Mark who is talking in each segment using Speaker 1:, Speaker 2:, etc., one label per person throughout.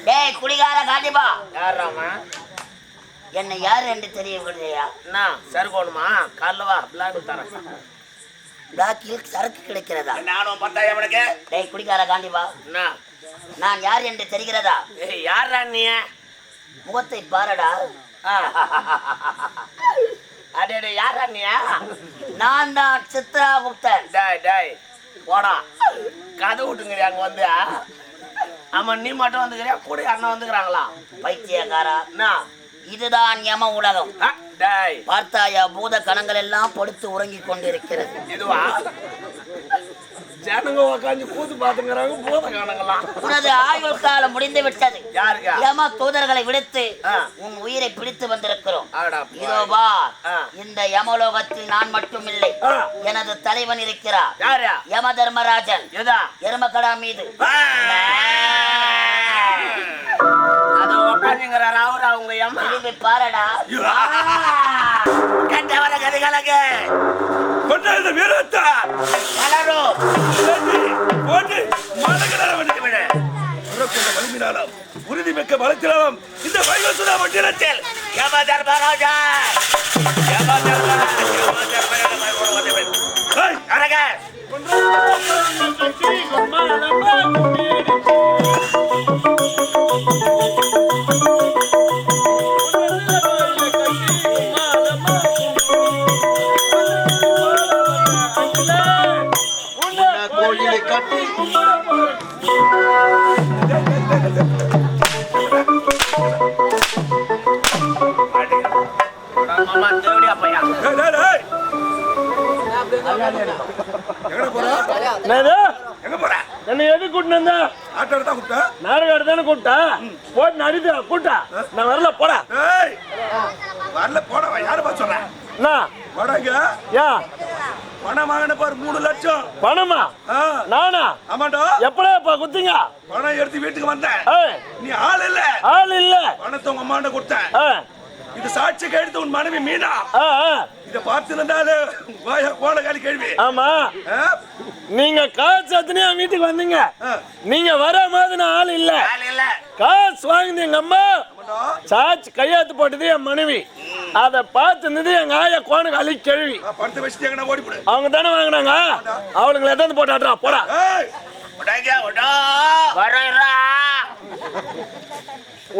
Speaker 1: டேய் குடிகார காண்டிபா.
Speaker 2: யாராமா?
Speaker 1: என்ன யாரு என்று தெரியவில்லையா?
Speaker 2: என்ன சருகோணுமா? கல்லவா பிளாக் தரேன்.
Speaker 1: பிளாக்கில் சரக்கு கிடைக்கிறதா?
Speaker 2: நானும் பத்தாயிரம் உனக்கு.
Speaker 1: டேய் குடிகார காண்டிபா,
Speaker 2: என்ன
Speaker 1: நான் யார் என்று தெரிகிறதா?
Speaker 2: யாரா நீ?
Speaker 1: முகத்தை பாரடா.
Speaker 2: அடே யாரா நீ?
Speaker 1: நான் தான் சித்ராகுப்தன்.
Speaker 2: டாய் டாய் போடா, கதை விட்டுங்கிறியா அங்க வந்து? ஆமா, நீ மட்டும் வந்துக்கிறியா? கூட அண்ணன் வந்துக்கிறாங்களா?
Speaker 1: பைத்தியக்காரா,
Speaker 2: என்ன
Speaker 1: இதுதான் யம உலகம்.
Speaker 2: டாய்
Speaker 1: பார்த்தாயா, பூத கணங்கள் எல்லாம் படுத்து உறங்கிக் கொண்டிருக்கிறது.
Speaker 2: இதுவா? ஜனங்க உக்காந்து கூத்து பாத்துக்கிறாங்க பூத கணங்களாம்.
Speaker 1: உனது ஆயுள் காலம் முடிந்து விட்டது.
Speaker 2: யாருக்கா?
Speaker 1: யம தூதர்களை விடுத்து உன் உயிரை பிடித்து வந்திருக்கிறோம். இதோ வா, இந்த யமலோகத்தில் நான் மட்டும் இல்லை, எனது தலைவன் இருக்கிறார்.
Speaker 2: யாரா?
Speaker 1: யம தர்மராஜன்.
Speaker 2: எதா?
Speaker 1: எருமக்கடா மீது.
Speaker 2: அது உக்காந்துங்கிறாரா அவரு? அவங்க யம
Speaker 1: திரும்பி பாரடா.
Speaker 2: கண்டவர கதைகளுக்கு
Speaker 3: கொண்டாந்த வீரத்தா
Speaker 2: கலரோ
Speaker 3: போட்டு மலகலர வந்து விட உறக்கொண்ட வலிமினாலும் உறுதி மிக்க பலத்தினாலும் இந்த வைவசுதா மண்டலத்தில்
Speaker 2: யம தர்மராஜா அரக
Speaker 3: கோயிலை கட்டி
Speaker 2: மாமா தேவடியா பையா
Speaker 3: எங்க போற?
Speaker 4: என்ன எது கூட்டினா?
Speaker 3: ஆட்டோ தான் கூப்பிட்டா?
Speaker 4: நாடகாடு தானே கூப்பிட்டா? போட்டு நடித்து கூட்டா. நான் வரல, போடா.
Speaker 3: வரல போடவா? யாரு பார்த்து சொல்ற?
Speaker 4: என்ன
Speaker 3: வடங்க
Speaker 4: யா
Speaker 3: பணம் வாங்கின பாரு 3 லட்சம்.
Speaker 4: பணமா? நானா?
Speaker 3: ஆமாண்டா.
Speaker 4: எப்படா குத்திங்க?
Speaker 3: பணம் எடுத்து வீட்டுக்கு வந்தேன். நீ ஆள் இல்ல.
Speaker 4: ஆள் இல்ல.
Speaker 3: பணத்தை உங்க அம்மாண்ட கொடுத்தேன். இது சாட்சி கழுத்து உன் மனைவி மீனா. இத பார்த்திருந்தாலே கோல காலி கேள்வி.
Speaker 4: ஆமா, நீங்க காசு அத்தனை வீட்டுக்கு வந்தீங்க. நீங்க வர மாதிரி நான் ஆள் இல்ல. காசு வாங்கினது எங்க அம்மா, சாட்சி கையாத்து போட்டது என் மனைவி. அத பார்த்துனது எங்க ஆயா கோண காலி கேள்வி.
Speaker 3: பணத்தை வச்சுட்டு ஓடி போடு.
Speaker 4: அவங்க தானே வாங்கினாங்க. அவளுங்களை எதாவது போட்டாட்றா, போடா.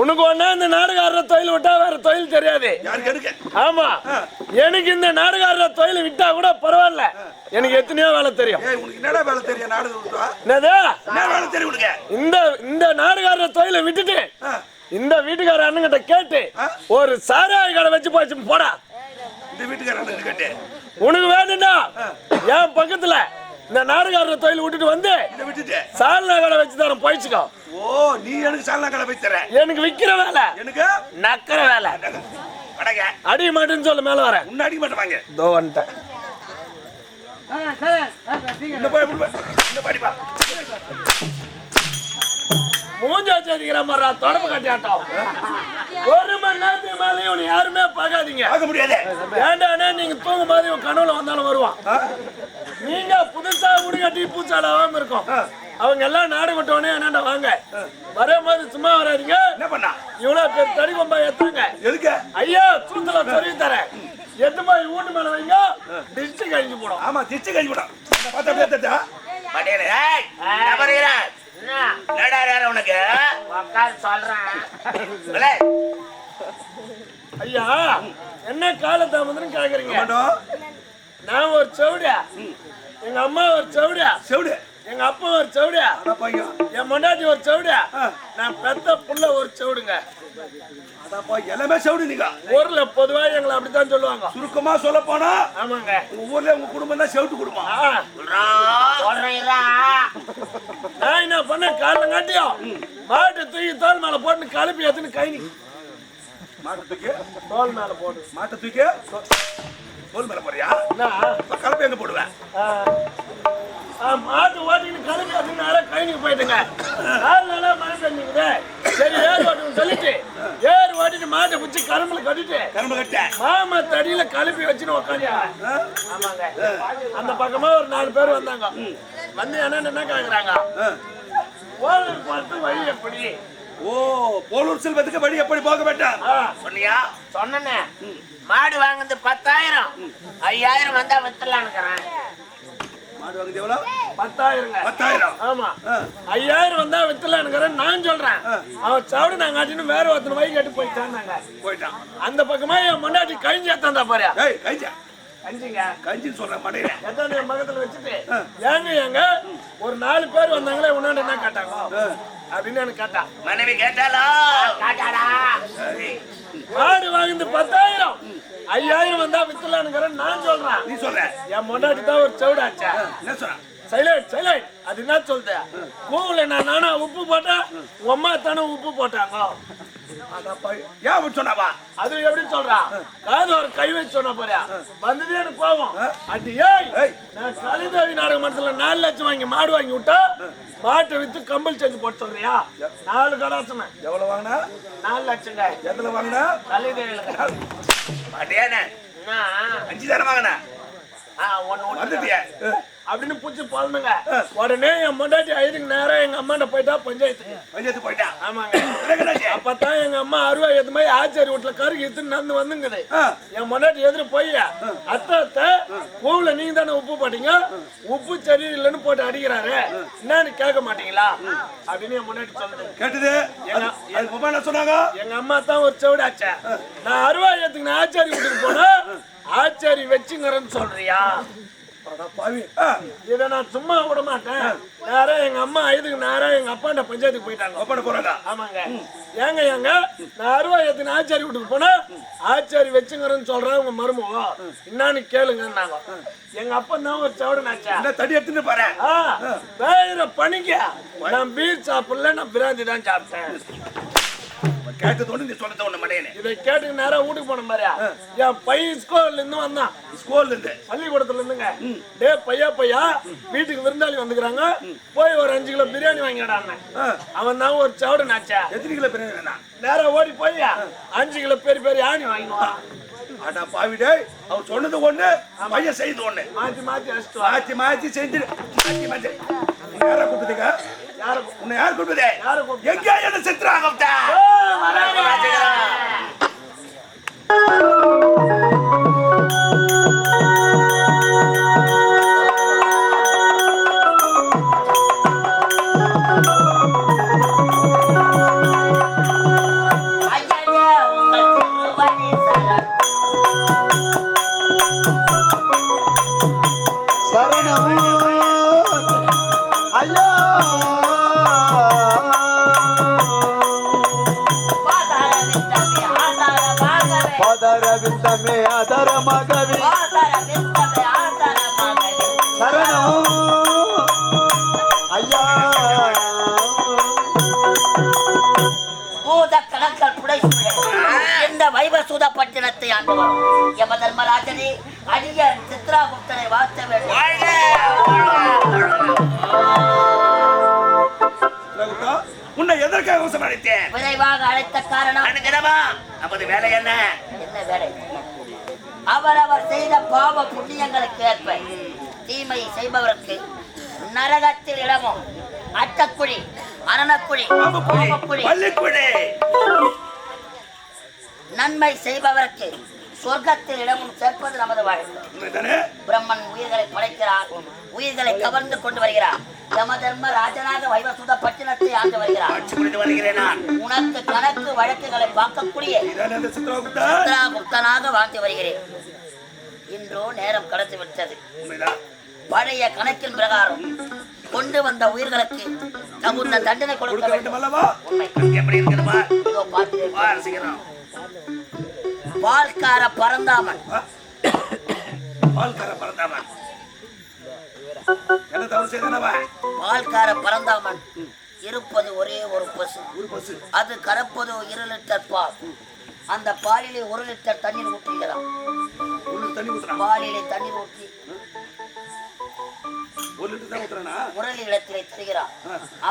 Speaker 4: உனக்கு ஒண்ணா இந்த நாடகார தொழில் விட்டா வேற தொழில் தெரியாது. ஆமா, எனக்கு இந்த நாடகார தொழில் விட்டா கூட பரவாயில்ல. எனக்கு எத்தனையோ வேலை தெரியும்.
Speaker 3: என்னடா வேலை தெரியும்?
Speaker 4: இந்த நாடகார தொழிலை விட்டுட்டு இந்த வீட்டுக்கார அண்ணங்கிட்ட கேட்டு ஒரு சாராய கடை வச்சு போச்சு, போடா.
Speaker 3: இந்த வீட்டுக்கார கேட்டு
Speaker 4: உனக்கு வேணும்னா என் பக்கத்துல இந்த நாடகார தொழில் விட்டுட்டு வந்து சால்னா கடை வச்சு தரேன், போயிச்சுக்கோ.
Speaker 3: ஓ, நீ எனக்கு சால்னா கடை வச்சு தர?
Speaker 4: எனக்கு விக்கிற வேலை,
Speaker 3: எனக்கு
Speaker 4: நக்கிற வேலை. அடிக்க மாட்டேன்னு சொல்ல, மேல வரேன்.
Speaker 3: உன்ன அடிக்க மாட்டேன். வாங்க
Speaker 4: தோ வந்துட்டேன். மூஞ்சா சேர்த்துக்கிற மாதிரி தொடப்பு கட்டி ஆட்டம். 1 மணி நேரத்துக்கு மேலேயும் உன்னை யாருமே பார்க்காதீங்க.
Speaker 3: பார்க்க முடியாது.
Speaker 4: ஏண்டானே நீங்க தூங்கும் போது இவன் கனவுல வந்தாலும் வருவான். நீங்க புதுசா முடி கட்டி பூச்சாலாம இருக்கும். அவங்க எல்லாம் நாடு விட்டவனே என்னண்டா வாங்க, வரும்போது சும்மா வராதிங்க.
Speaker 3: என்ன பண்ணா?
Speaker 4: இவ்வளவு பேர் தடி கொம்பா ஏத்தாங்க.
Speaker 3: எதுக்கு?
Speaker 4: ஐயா சூத்துல சொல்லி தரேன். எது போய் வீட்டு மேல வைங்க, டிஸ்ட் கழிஞ்சு போடும்.
Speaker 3: ஆமா, டிஸ்ட் கழிஞ்சு போடும். பார்த்தா பேத்தா
Speaker 2: உனக்கு சொல்றேன்.
Speaker 4: ஐயா என்ன காலத்தாமதம் கேக்குறீங்க? நான் ஒரு செவிடியா, எங்க அம்மா ஒரு செவிடியா, எங்க அப்பா ஒரு செவிடியா, என் மண்டாட்டி ஒரு செவிடியா, நான் பெத்த புள்ள ஒரு செவிடுங்க.
Speaker 3: எல்லாமே செவிடு. நீங்க
Speaker 4: ஊர்ல பொதுவா எங்களை அப்படித்தான் சொல்லுவாங்க.
Speaker 3: சுருக்கமா சொல்ல போனா,
Speaker 4: ஆமாங்க,
Speaker 3: உங்க ஊர்ல உங்க குடும்பம் தான் செவிட்டு குடும்பம்.
Speaker 4: நான் என்ன பண்ண, காலம் காட்டியும் மாட்டு தூக்கி தோல் மேல போட்டு கலப்பி ஏத்துன்னு கைனி
Speaker 3: மாட்டு தூக்கி
Speaker 4: தோல் மேல போட்டு,
Speaker 3: மாட்டு தூக்கி தோல் மேல போறியா? கலப்பி எங்க போடுவேன்?
Speaker 4: மாட்டு ஓட்டின்னு கலப்பி ஏத்துனால கைனிக்கு போயிட்டுங்க. நாலு மழை பெஞ்சுக்குது. சரி ஏறு ஓட்டுன்னு சொல்லிட்டு ஏறு ஓட்டிட்டு மாட்டை பிடிச்சி கரும்புல கட்டிட்டு மாமா தடியில கலப்பி வச்சுன்னு உக்காண்டியா. ஆமாங்க, அந்த பக்கமா ஒரு 4 பேர் வந்தாங்க. வந்து என்ன கேக்குறாங்க, கோவிலுக்கு பார்த்து வழி எப்படி
Speaker 3: ஓ போலூர் செல்வத்துக்கு வழி எப்படி போக வேண்டாம்
Speaker 2: சொன்னியா? சொன்னனே. மாடு வாங்குறது 10,000. 5,000 வந்தா வித்தலாம்னுக்கிறேன்.
Speaker 3: மாடு வாங்குது எவ்வளவு?
Speaker 4: 10,000.
Speaker 3: 10,000.
Speaker 4: ஆமா. 5,000 வந்தா வித்தலாம்னுக்கிறேன் நான் சொல்றேன். அவன் சாப்பிடு நாங்க ஆட்டின்னு வேற ஒருத்தன் வை கேட்டு போயிட்டான். அந்த பக்கமா என் முன்னாடி கழிஞ்சு ஏத்தாந்தா பாரு.
Speaker 3: ஏய் கழிஞ்சா
Speaker 4: கஞ்சிங்க
Speaker 3: கஞ்சி சொல்ற மடையில
Speaker 4: எத்தனை என் பக்கத்துல வச்சுட்டு ஏங்க ஒரு 4 பேர் வந்தாங்களே உன்னாண்ட என்ன கேட்டாங்க அப்படின்னு எனக்கு கேட்டான்.
Speaker 2: மனைவி கேட்டாளா? கேட்டாடா.
Speaker 4: மாடு வாங்குது 10,000. 5,000 வந்தா வித்தலாம்னுக்கிறேன் நான் சொல்றேன்.
Speaker 3: நீ சொல்ற
Speaker 4: என் முன்னாடி தான் ஒரு செவிடாச்சா.
Speaker 3: என்ன சொல்ற?
Speaker 4: சைலண்ட் அது என்ன சொல்ற? கூவுல நானா உப்பு போட்டேன், உங்க அம்மா தானே உப்பு போட்டாங்க.
Speaker 3: ஏன் அப்படி சொன்னாவா?
Speaker 4: அது எப்படி சொல்றா? காது ஒரு கை வச்சு சொன்ன போறியா? வந்ததே எனக்கு கோவம். அது ஏய் நான் கலிதேவி நாடக மனசுல 4 லட்சம் வாங்கி மாடு வாங்கி விட்டா மாட்டை வித்து கம்பல் செஞ்சு போட்டு சொல்றியா? 4 கடாசம்
Speaker 3: எவ்வளவு வாங்கினா?
Speaker 4: 4 லட்சங்க.
Speaker 3: எதுல வாங்கினா?
Speaker 4: கலிதேவில.
Speaker 2: அடேனே
Speaker 3: 5 தானே வாங்கினா?
Speaker 2: ஒன்னு
Speaker 3: வந்துட்டியா
Speaker 4: அப்படின்னு பூச்சி போடணுங்க. உடனே என் முன்னாடி ஐதுக்கு நேரம் எங்க அம்மாண்ட போயிட்டா பஞ்சாயத்து
Speaker 3: போயிட்டா.
Speaker 4: ஆமாங்க. அப்பதான் எங்க அம்மா அருவா எது மாதிரி ஆச்சாரி வீட்டுல கருக்கு எடுத்து நடந்து வந்துங்குது. என் முன்னாடி எதிர போய் அத்தை பூவுல நீங்க தானே உப்பு போட்டீங்க, உப்பு சரி இல்லைன்னு போட்டு அடிக்கிறாரு, என்னன்னு கேட்க மாட்டீங்களா அப்படின்னு என் முன்னாடி சொல்லுது.
Speaker 3: கேட்டது என்ன சொன்னாங்க?
Speaker 4: எங்க அம்மா தான் ஒரு செவிடாச்சா. நான் அருவா ஏத்துக்கு ஆச்சாரி வீட்டுக்கு போனா ஆச்சாரி வச்சுங்கிறேன்னு சொல்றியா? இதை நான் சும்மா விட மாட்டேன். நேரா எங்க அம்மா ஐதுக்கு நேரா எங்க அப்பாண்ட பஞ்சாயத்துக்கு போயிட்டாங்க.
Speaker 3: அப்பாண்ட போறாங்க.
Speaker 4: ஆமாங்க. ஏங்க நான் அருவா ஏத்துக்கு ஆச்சாரி வீட்டுக்கு போனா ஆச்சாரி வச்சுங்கிறேன்னு சொல்றேன் உங்க மருமகம் என்னன்னு கேளுங்கன்னாங்க. எங்க அப்பா தான் ஒரு செவடனாச்சா.
Speaker 3: தடி எடுத்துட்டு பாரு.
Speaker 4: வேற பணிக்க நான் பீர் சாப்பிடல, நான் பிராந்தி தான் சாப்பிட்டேன்.
Speaker 3: கேட்டது ஒண்ணு, நீ சொன்னது ஒண்ணு மடையனே.
Speaker 4: இதை கேட்டு நேரம் வீட்டுக்கு போன மாதிரியா? என் பையன் ஸ்கூல்ல இருந்து வந்தான்.
Speaker 3: ஸ்கூல்ல இருந்து
Speaker 4: பள்ளிக்கூடத்துல இருந்துங்க. டே பையா வீட்டுக்கு விருந்தாளி வந்துக்கிறாங்க, போய் ஒரு 5 கிலோ பிரியாணி வாங்கிடாங்க. அவன் தான் ஒரு சவுடனாச்சா.
Speaker 3: எத்தனை கிலோ பிரியாணி?
Speaker 4: நேரம் ஓடி போய் 5 கிலோ பெரிய ஆணி வாங்கிடுவான்.
Speaker 3: அடா பாவிடே, அவன் சொன்னது ஒண்ணு, பையன் செய்து ஒண்ணு.
Speaker 4: மாத்தி
Speaker 3: மாத்தி செஞ்சு யார கூப்பிடுங்க? உன்னை யார் கூப்பிடுதே? எங்க என்ன செத்துறாங்க?
Speaker 1: பட்டினத்தை ஆண்டவர் யம தர்மராஜனே அடிய சித்ராகுப்தனை வாழ்த்த வேண்டும்.
Speaker 3: உன்னை எதற்காக அழைத்தேன்?
Speaker 1: விரைவாக அழைத்த காரணம்
Speaker 2: நமது வேலை என்ன?
Speaker 1: என்ன வேலை? அவரவர் செய்த பாவ புண்ணியங்களுக்கு ஏற்ப தீமை செய்பவருக்கு நரகத்தில் இடமும், அட்டக்குழி, அரணக்குழி,
Speaker 3: பள்ளிக்குழி,
Speaker 1: நன்மை செய்பவருக்கு சொர்க்கத்தில் இடமும் சேர்ப்பது நமது வாழ்க்கை. பிரம்மன் உயிர்களை படைக்கிறார், உயிர்களை கவர்ந்து கொண்டு வருகிறார். யம தர்ம ராஜனாக வைவசுத பட்டினத்தை ஆண்டு வருகிறார். உனக்கு கணக்கு வழக்குகளை பார்க்கக்கூடிய சித்ராகுப்தனாக வாழ்ந்து வருகிறேன். இன்றோ நேரம் கடந்து விட்டது. பழைய கணக்கின் பிரகாரம் கொண்டு வந்த உயிர்களுக்கு தகுந்த தண்டனை கொடுக்க வேண்டும் அல்லவா?
Speaker 2: எப்படி இருக்குதுமா?
Speaker 1: இதோ பார்க்கிறேன். பால்கார பரந்தாமன்.
Speaker 3: பால்கார பரந்தாமன் என்ன தவறு செய்தனவா?
Speaker 1: பால்கார பரந்தாமன் இருப்பது ஒரே ஒரு பசு. அது கறப்பது 2 லிட்டர் பால். அந்த பாலிலே 1 லிட்டர் தண்ணீர் ஊற்றுகிறான். பாலிலே தண்ணீர் ஊற்றி
Speaker 3: 1 லிட்டர் தான் ஊத்துறானா?
Speaker 1: முரளி இடத்திலே தருகிறான்.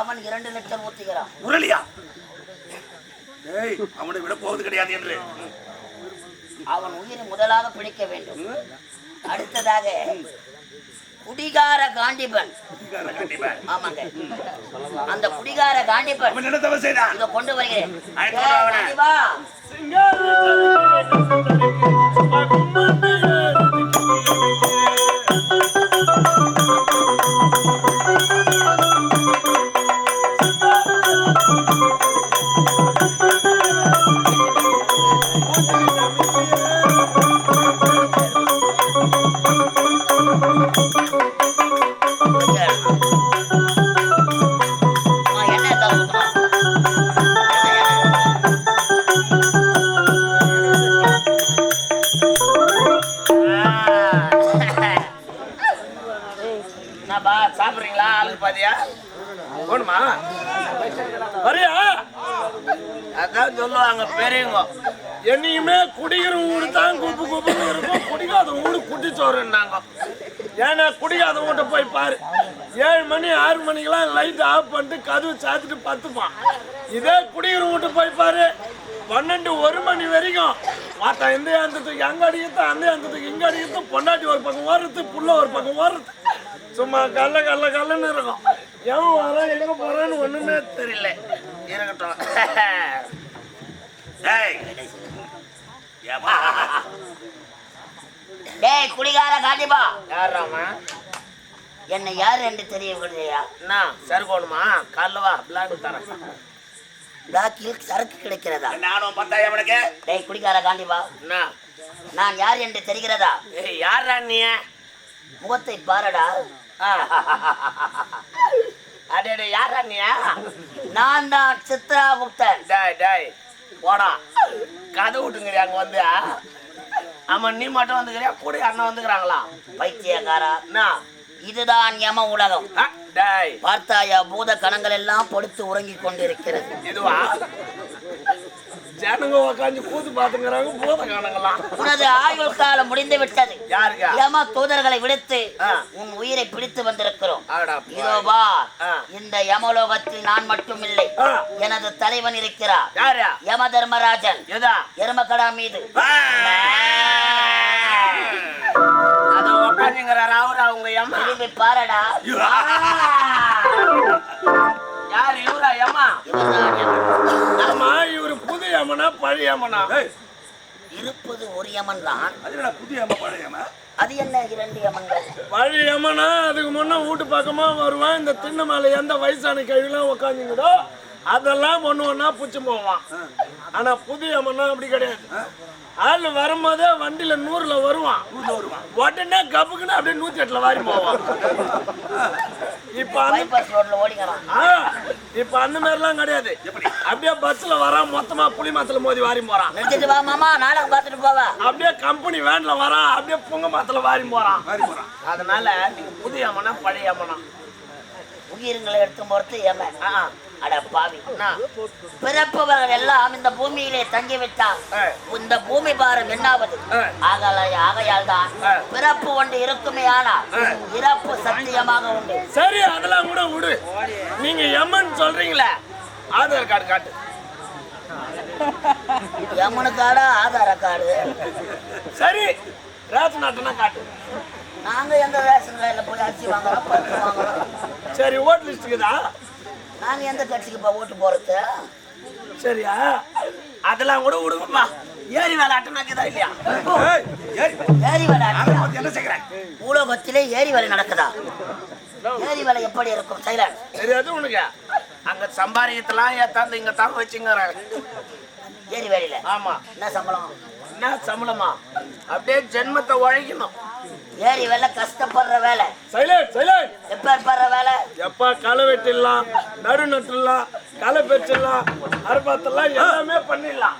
Speaker 1: அவன் 2 லிட்டர் ஊற்றுகிறான்.
Speaker 3: முரளியா? ஏய், அவனை விட போவது கிடையாது என்று
Speaker 1: அவன் உயிரை முதலாக பிடிக்க வேண்டும். அடுத்ததாக குடிகார காண்டிபன். ஆமாங்க, அந்த குடிகார காண்டிபன்
Speaker 3: அவன் என்ன தவறு செய்தான்?
Speaker 1: இதை கொண்டு வருகிறேன்.
Speaker 3: அழைத்து வா அவனை.
Speaker 1: காண்டிபா, என்ன தவிர்க்கணும்?
Speaker 2: என்னப்பா சாப்பிடுறீங்களா? ஆளுக்கு பாதியா
Speaker 4: போணுமா? வரியா?
Speaker 2: அதான் சொல்லுவாங்க பெரியவங்க,
Speaker 4: என்னைக்குமே குடிக்கிற வீடு தான் குப்பு குப்புன்னு இருக்கும், குடிக்காத வீடு குட்டிச்சோறுன்னாங்க. ஏன்னா குடிக்காத வீட்டை போய் பாரு, 7 மணி 6 மணிக்கெல்லாம் லைட் ஆஃப் பண்ணிட்டு கதவு சாத்திட்டு பத்துப்பான். இதே குடிக்கிற வீட்டை போய் பாரு, 12 1 மணி வரைக்கும் மாத்தா இந்த அந்தத்துக்கு அங்க அடிக்கிறது, அந்த அந்தத்துக்கு இங்க அடிக்கிறது, பொண்டாட்டி ஒரு பக்கம் ஓடுறது, புள்ள ஒரு பக்கம் ஓடுறது, சும்மா கல்லன்னு இருக்கும். எவன் வரான் எங்க போறான்னு ஒண்ணுமே
Speaker 2: தெரியல. இருக்கட்டும்.
Speaker 3: டேய். ஏப்பா?
Speaker 1: டேய் குடிகார காண்டிபா,
Speaker 2: யாராமா?
Speaker 1: என்னை யார் என்று தெரியவில்லையா?
Speaker 2: என்ன சருகோணுமா? காலைல வா, பிளான் தரேன்.
Speaker 1: பிளாக்கில் சரக்கு கிடைக்கிறதா?
Speaker 3: நானும் பார்த்தா அவனுக்கு.
Speaker 1: டேய் குடிகார காண்டிபா,
Speaker 2: என்ன?
Speaker 1: நான் யார் என்று தெரிகிறதா?
Speaker 2: ஏய், யாரா நீ?
Speaker 1: முகத்தை பாரடா.
Speaker 2: அடே யாரா நீ?
Speaker 1: நான் தான் சித்ராகுப்தன்.
Speaker 2: டேய் போடா, கதை விட்டுங்கிறியா அங்க வந்து? ஆமா, நீ மட்டும் வந்துக்கிறியா? கூட அண்ணன் வந்துக்கிறாங்களா?
Speaker 1: பைத்தியக்காரா,
Speaker 2: என்ன?
Speaker 1: இதுதான் யம உலகம்.
Speaker 2: டேய்,
Speaker 1: பார்த்தாயா, பூத கணங்கள் எல்லாம் படுத்து உறங்கிக் கொண்டிருக்கிறது.
Speaker 2: இதுவா?
Speaker 4: ஜனங்க உக்காந்து கூத்து பாத்துக்கிறாங்க, பூத காணங்களாம்.
Speaker 1: உனது ஆயுள் காலம் முடிந்து விட்டது.
Speaker 2: யாருக்கா?
Speaker 1: யம தூதர்களை விடுத்து
Speaker 2: ஆ.
Speaker 1: உன் உயிரை பிடித்து வந்திருக்கிறோம்.
Speaker 2: ஆடா,
Speaker 1: இதோ வா.
Speaker 2: ஆ.
Speaker 1: இந்த யமலோகத்தில் நான் மட்டும் இல்லை,
Speaker 4: ஆ.
Speaker 1: எனது தலைவன் இருக்கிறார்,
Speaker 2: யாரா?
Speaker 1: யம தர்மராஜன்.
Speaker 2: எதா?
Speaker 1: எருமக்கடா மீது
Speaker 2: அது உட்காந்துங்கிறாரு அவரு, அவங்க அம்மா.
Speaker 1: திரும்பி பாரடா.
Speaker 2: யாரு இவரா? அம்மா.
Speaker 1: இவர்தான் யமன்.
Speaker 4: ஆமா, இவரு புது யமனா பழைய யமனா?
Speaker 3: டேய்,
Speaker 1: இருப்பது ஒரு யமன் தான்.
Speaker 3: அது என்னடா புதிய அம்மா பழையம்மா?
Speaker 1: அது என்ன 2 யமன்கள்?
Speaker 4: பழைய யமனா அதுக்கு முன்ன வீட்டு பக்கமா வருவான், இந்த திண்ணை மேல எந்த வயசான கழிவுலாம் உக்காந்துங்கிட்டோ அதெல்லாம் ஒண்ணா புச்சு போவான். ஆனா புது யமனா அப்படி கிடையாது. ஆள் வரும்போதே வண்டியில 100ல வருவான், உடனே கப்புக்குன்னு அப்படியே 108ல வாரி போவான். இப்ப அந்த
Speaker 1: பைபாஸ் ரோட்ல ஓடிக்கிறான்.
Speaker 4: இப்ப அந்த மாதிரிலாம் கிடையாது. அப்படியே பஸ்ல வரான், மொத்தமா புளி மரத்துல மோதி வாரி போறான்.
Speaker 1: நிறுத்திட்டு வா மாமா, நாடகம் பார்த்துட்டு போவா.
Speaker 4: அப்படியே கம்பெனி வேன்ல வரான், அப்படியே புங்க மரத்துல வாரி போறான்.
Speaker 2: அதனால நீங்க புது அம்மனா பழைய அம்மனா?
Speaker 1: உயிர்களை எடுத்து பொறுத்து யமன். அட பாவி, பிறப்பவர்கள் எல்லாம் இந்த பூமியிலே தங்கிவிட்டால் இந்த பூமி பாரம் என்னாவது? ஆகையால் தான் பிறப்பு ஒன்று இருக்குமே, ஆனால் இறப்பு சத்தியமாக உண்டு.
Speaker 4: சரி, அதெல்லாம் கூட விடு. நீங்க யமன் சொல்றீங்களே, ஆதார் கார்டு காட்டு.
Speaker 1: யமனு கார்டா ஆதார கார்டு?
Speaker 4: சரி, ரேஷன் அட்டைனா காட்டு.
Speaker 1: நாங்க எந்த ரேஷன் கடையில போய் அரிசி வாங்குறோம், பருப்பு வாங்குறோம். சரி,
Speaker 4: ஓட் லிஸ்ட்டுக்குதா?
Speaker 1: நாங்க எந்த கட்சிக்கு ஓட்டு போறது?
Speaker 4: சரியா,
Speaker 2: அதெல்லாம் கூட விடுங்கப்பா. ஏரி வேலை அட்டனாக்குதா இல்லையா?
Speaker 1: ஏரி வேலை
Speaker 3: என்ன செய்கிறேன்?
Speaker 1: பூலோகத்திலே ஏரி வேலை நடக்குதா? ஏரி வேலை எப்படி இருக்கும்? சைலண்ட்.
Speaker 4: தெரியாது உனக்கு?
Speaker 2: அங்க சம்பாதிக்கத்தெல்லாம் ஏத்தாந்து இங்க தான் வச்சுங்கிறாங்க.
Speaker 1: ஏரி வேலையில
Speaker 2: ஆமா.
Speaker 1: என்ன சம்பளம்?
Speaker 2: என்ன சம்பளமா? அப்படியே ஜென்மத்தை உழைக்கணும்.
Speaker 1: ஏரி வேலை கஷ்டப்படுற வேலை.
Speaker 4: Silent silent.
Speaker 1: எப்ப வேலை?
Speaker 4: எப்ப களை வெட்டிடலாம், நடு நட்டுலாம், களை பெற்றிடலாம், அறுபாத்தெல்லாம் எல்லாமே பண்ணிடலாம்.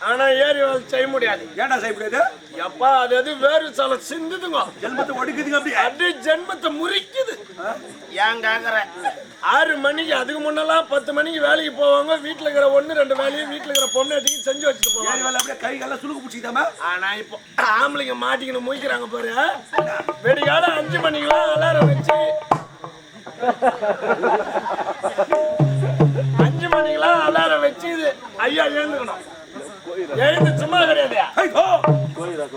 Speaker 4: ஆனா ஏரி வேலை செய்ய முடியாது.
Speaker 3: ஏன்டா செய்ய முடியாது?
Speaker 4: எப்பா அது எது வேறு சில சிந்துதுங்க,
Speaker 3: ஜென்மத்தை ஒடுக்குதுங்க.
Speaker 4: அப்படியே ஜென்மத்தை முறிக்குது.
Speaker 2: ஏன் கேக்குற?
Speaker 4: 6 மணிக்கு, அதுக்கு முன்னெல்லாம் 10 மணிக்கு வேலைக்கு போவாங்க. வீட்டுல இருக்கிற 1-2 வேலையும் வீட்டுல இருக்கிற பொண்ணு செஞ்சு வச்சுட்டு போவாங்க.
Speaker 3: அப்படியே கை கால சுருக்கு பிடிச்சிக்கிட்டாமா.
Speaker 4: ஆனா இப்போ ஆம்பளைங்க மாட்டிக்கணும் முழிக்கிறாங்க பாரு. வெடிகால 5 மணிக்கெல்லாம் அலாரம் வச்சு 5 மணிக்கெல்லாம் அலாரம் வச்சு ஐயா எழுந்துக்கணும். எழுந்து சும்மா கிடையாது.
Speaker 3: ஐயோ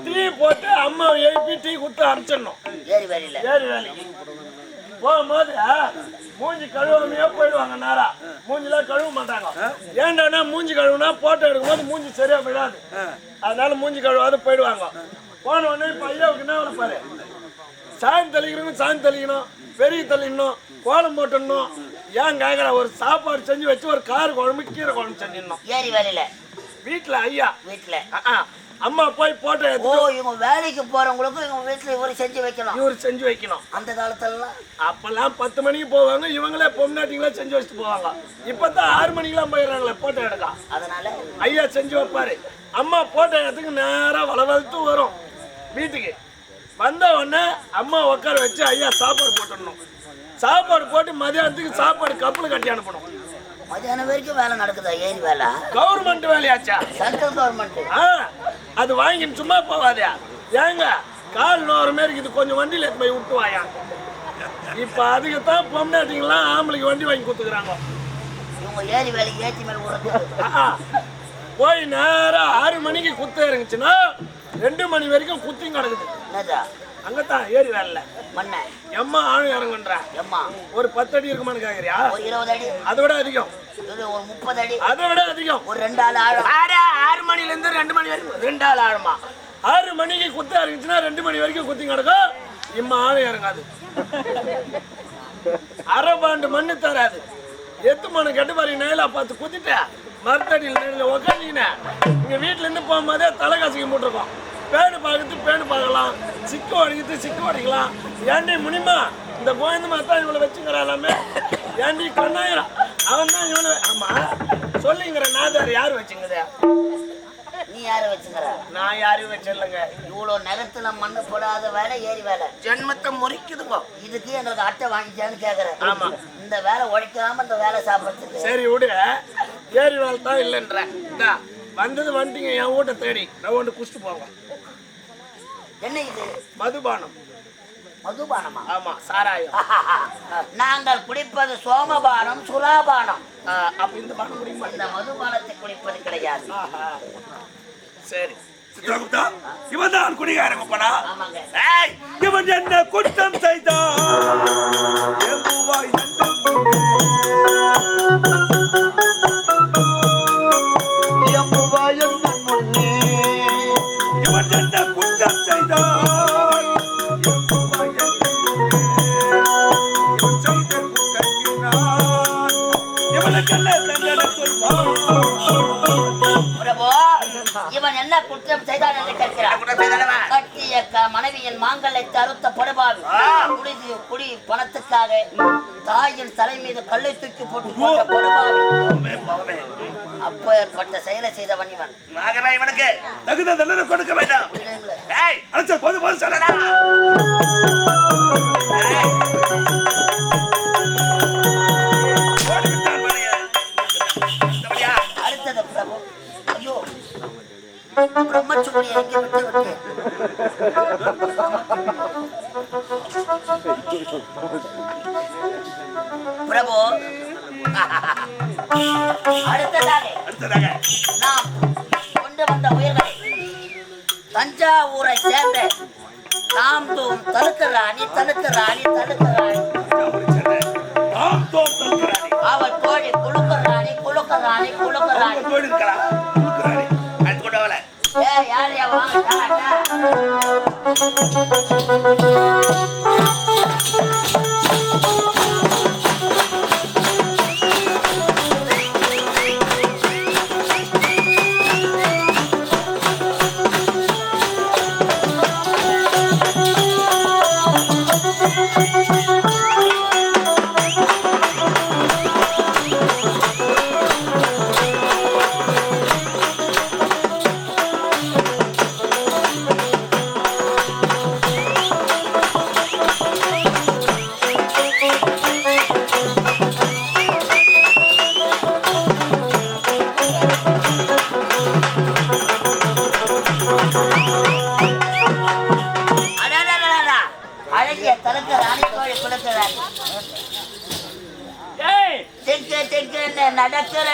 Speaker 4: டீ போட்டு அம்மா எழுப்பி டீ கொடுத்து அனுப்பிச்சிடணும்.
Speaker 1: ஏறி வேலையில
Speaker 4: ஏறி வேலைக்கு போகும்போது மூஞ்சி கழுவாமையே போயிடுவாங்க. நேரா மூஞ்சிலாம் கழுவ மாட்டாங்க. ஏன்டானா மூஞ்சி கழுவுனா போட்டோ எடுக்கும்போது மூஞ்சி சரியா போயிடாது. அதனால மூஞ்சி கழுவாது போயிடுவாங்க. போன உடனே இப்ப ஐயாவுக்கு என்ன பாரு, சாயம் தெளிக்கணும், சாயம் தெளிக்கணும், பெரிய தெளிக்கணும், கோலம் போட்டுடணும். ஏன் கேட்கற, ஒரு சாப்பாடு செஞ்சு வச்சு ஒரு கார் குழம்பு கீரை குழம்பு செஞ்சிடணும்.
Speaker 1: ஏறி வேலையில
Speaker 4: வீட்டுல ஐயா
Speaker 1: வீட்டுல
Speaker 4: அம்மா போய் போட்டோ
Speaker 1: ஓ இவங்க வேலைக்கு போறவங்களுக்கும் இவங்க வீட்டுல இவரு செஞ்சு வைக்கணும்.
Speaker 4: இவரு செஞ்சு வைக்கணும்.
Speaker 1: அந்த காலத்துல
Speaker 4: அப்பெல்லாம் 10 மணிக்கு போவாங்க. இவங்களே பொம்னாட்டிங்களா செஞ்சு வச்சுட்டு போவாங்க. இப்பதான் 6 மணிக்கெல்லாம் போயிடுறாங்களே போட்டோ எடுக்க.
Speaker 1: அதனால
Speaker 4: ஐயா செஞ்சு வைப்பாரு. அம்மா போட்டோ எடுத்துக்கு நேரா வளவழுத்து வரும் வீட்டுக்கு. வந்த உடனே அம்மா உட்கார வச்சு ஐயா சாப்பாடு போட்டுடணும். சாப்பாடு போட்டு மதியானத்துக்கு சாப்பாடு கப்பல் கட்டி அனுப்பணும்.
Speaker 1: மதியானம் வரைக்கும் வேலை நடக்குதா? ஏறி வேலை
Speaker 4: கவர்மெண்ட் வேலையாச்சா?
Speaker 1: Central government.
Speaker 4: அது வாங்கின்னு சும்மா போவாதே. ஏங்க கால் நோற மாரி இது கொஞ்சம் வண்டியில போய் விட்டு வாயா. இப்ப அதுக்குத்தான் பொம்னாட்டிங்கெல்லாம் ஆம்பளைக்கு வண்டி வாங்கி கொடுத்துக்கிறாங்க.
Speaker 1: இவங்க ஏறி வேலைக்கு ஏற்றி மேல விடுறது.
Speaker 4: போய் நேரம் 6 மணிக்கு குத்த இருந்துச்சுன்னா 2 மணி வரைக்கும் குத்தியும் கிடக்குது.
Speaker 1: என்னதா
Speaker 4: அங்கத்தான் ஏறி வேலை
Speaker 1: மண்ண
Speaker 4: எம்மா ஆணு இறங்குன்ற.
Speaker 1: எம்மா
Speaker 4: ஒரு 10 அடி இருக்குமான்னு கேக்குறியா?
Speaker 1: ஒரு 20 அடி,
Speaker 4: அதை விட அதிகம்.
Speaker 1: ஒரு 30 அடி,
Speaker 4: அதை விட அதிகம்.
Speaker 1: ஒரு 2 ஆள் ஆழம்.
Speaker 4: 6 மணில இருந்து 2 மணி வரைக்கும் 2 ஆள் ஆழமா. 6 மணிக்கு குத்த இருந்துச்சுன்னா 2 மணி வரைக்கும் குத்தி கிடக்கும். இம்மா ஆணு இறங்காது. அரை பாண்டு மண்ணு தராது. எத்து மணி கட்டு பாரு நேலா பார்த்து குத்திட்ட மரத்தடியில் நேரில் உக்காந்தீங்கன்னா இங்க வீட்டுல இருந்து போகும்போதே தலை காசிக்க போட்டிருக்கோம். பேடு பார்க்கறது பேடு பார்க்கலாம், சிக்கு வடிக்கிறது சிக்கு வடிக்கலாம். ஏண்டி முனிமா இந்த கோயந்து மாத்தான் இவளை வச்சுக்கிறாமே, ஏண்டி கண்ணாயிரம் அவன் தான் இவனை. ஆமா சொல்லிங்கிற நாதார் யாரு வச்சுங்குத?
Speaker 1: நீ யாரை வச்சுக்கிற?
Speaker 4: நான் யாரையும் வச்சிடலங்க.
Speaker 1: இவ்வளவு நிலத்துல மண்ணு போடாத வேலை ஏறி வேலை.
Speaker 2: ஜென்மத்தை முறிக்குதுங்க.
Speaker 1: இதுக்கு எனக்கு அட்டை வாங்கிச்சான்னு கேக்குறேன்.
Speaker 4: ஆமா.
Speaker 1: இந்த வேலை உழைக்காம இந்த வேலை சாப்பிடுறதுக்கு.
Speaker 4: சரி விடு, ஏறி வேலை தான் இல்லைன்ற. வந்தது வந்துட்டீங்க என் வீட்டை தேடி. நான் ஒன்று குடிச்சிட்டு போங்க.
Speaker 1: என்ன இது?
Speaker 4: மதுபானம்.
Speaker 1: மதுபானமா?
Speaker 4: ஆமா, சாராயம்.
Speaker 1: நாங்கள் குடிப்பது சோமபானம், சுறாபானம்.
Speaker 4: அப்ப இந்த பானம் குடிக்க
Speaker 1: இந்த மதுபானத்தை குடிப்பது கிடையாது.
Speaker 4: சரி
Speaker 3: சித்ரகுப்தா, இவன் தான் குடிகாரங்க போனா.
Speaker 1: ஆமாங்க.
Speaker 3: இவன் என்ன குற்றம் செய்தான்? இவன் என்ன குற்றம் செய்தான்? இவனுக்கல்ல தண்டனை சொல்வான்.
Speaker 1: பிரபு, இவன் என்ன குற்றம் செய்தான் என்று கேட்கிறான். கட்டிய மனைவியின் மாங்கல்யத்தை அறுத்த படுபாவி, குடி பணத்துக்காக தாயின் தலை மீது கல்லை தூக்கி போட்டு போட்ட படுபாவி. அப்பேற்பட்ட செயலை செய்தவன் இவன்.
Speaker 2: இவனுக்கு
Speaker 3: தகுந்த தண்டனை கொடுக்க வேண்டாம். அழைச்ச போது போது சொல்லடா.
Speaker 1: அடுத்தது பிரபு, ஐயோ பிரம்மச்சுமணியை எங்கே விட்டு விட்டேன். பிரபு, அடுத்ததாக நாம் கொண்டு வந்த உயிர்களை தஞ்சாவூரை சேர்ந்த தாம்தோம் தலுக்கு ராணி அவள் தோழி குழுக்க ராணி யார் அழகிய தலுக்க ராணி தோழி குழுக்க ராணி நடக்கிற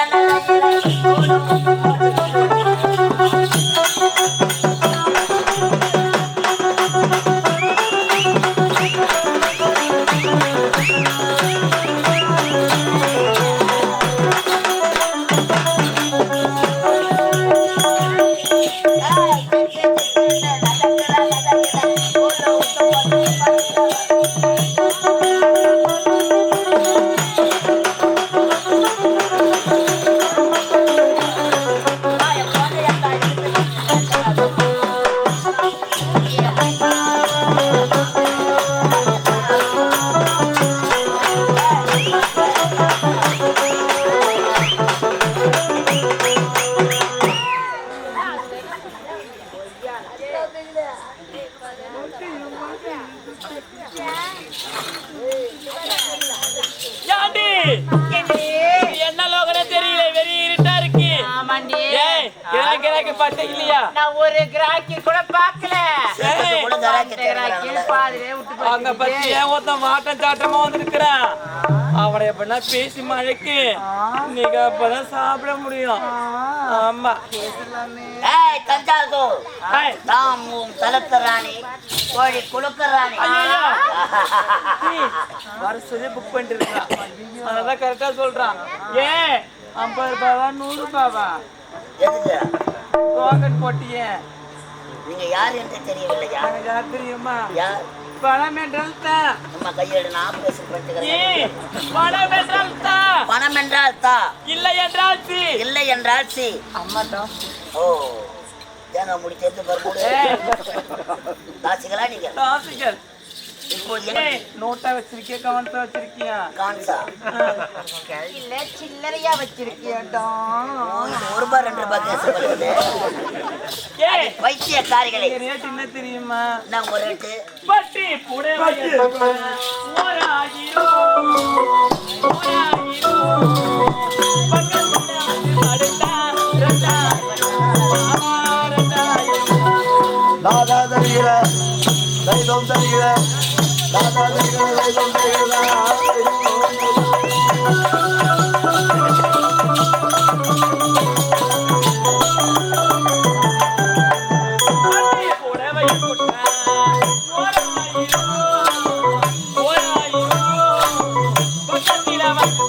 Speaker 5: கிராக்கி பார்த்தே இல்லையா?
Speaker 6: நான் ஒரு கிராக்கி கூட பார்க்கல.
Speaker 5: ஏய்,
Speaker 1: கூட கராக்கி
Speaker 6: கிராக்கி
Speaker 1: தேடுறாங்கல்ல.
Speaker 6: பாதிலே விட்டு
Speaker 5: அங்க பத்தி
Speaker 6: போயிடுச்சு.
Speaker 5: ஏன் ஒருத்தன் வாட்டம் சாட்டமா வந்திருக்கிறான். அவனை எப்படின்னா பேசி மழைக்கு நீங்க அப்பதான் சாப்பிட முடியும். ஆமா.
Speaker 1: ஏய் தஞ்சாவூர்
Speaker 5: ஏய்,
Speaker 1: தாம் உன் தலத்து ராணி கோழி குலுக்க ராணி
Speaker 5: நீ வர சொல்லி புக் பண்ணிட்டு இருக்கான். அதான் கரெக்டா சொல்றான். ஏன் 50 ரூபாவா 100 ரூபாவா
Speaker 1: எதுக்கு
Speaker 5: டோக்கன் போட்டியே?
Speaker 1: நீங்க யார் என்று தெரியவில்லையா?
Speaker 5: எனக்கு யார் தெரியுமா?
Speaker 1: யார்
Speaker 5: பணம் என்றால் தான்.
Speaker 1: நம்ம கையெடு நான் பேசி பண்ணிக்கிறேன்.
Speaker 5: ஏய், பணம் என்றால் தான்.
Speaker 1: பணம் என்றால் தா,
Speaker 5: இல்லை என்றால் சி.
Speaker 1: இல்லை என்றால் சி.
Speaker 5: அம்மா தான்.
Speaker 1: ஓ தேங்க முடி தேர்ந்து பருப்பு
Speaker 5: ஏய்,
Speaker 1: தாசிகளா நீங்க
Speaker 5: ராசிகள்.
Speaker 1: இப்போ
Speaker 5: ஏய், நோட்டா வச்சிருக்கியா கவனத்தை வச்சிருக்கியா?
Speaker 1: கான்சா
Speaker 6: இல்ல சில்லறையா வச்சிருக்கியாடா.
Speaker 1: ஒரு ரூபாய் 2 ரூபாய் கேஸ் பண்ணுது.
Speaker 5: ஏய்,
Speaker 1: வைத்தியக்காரிகளை
Speaker 5: இந்த ரேட் என்ன தெரியுமா?
Speaker 1: நான் ஒரு ரேட்டு
Speaker 5: பட்டி புடவை எடுத்து 1000 பக்கத்துல வந்து அடுத்தா 2000
Speaker 4: தாதா தருகிற தைதம் தருகிற தாதா தருகிற தைதம் தருகிற
Speaker 5: பட்டி புடவை போட்டா 1000 பக்கத்துல வந்து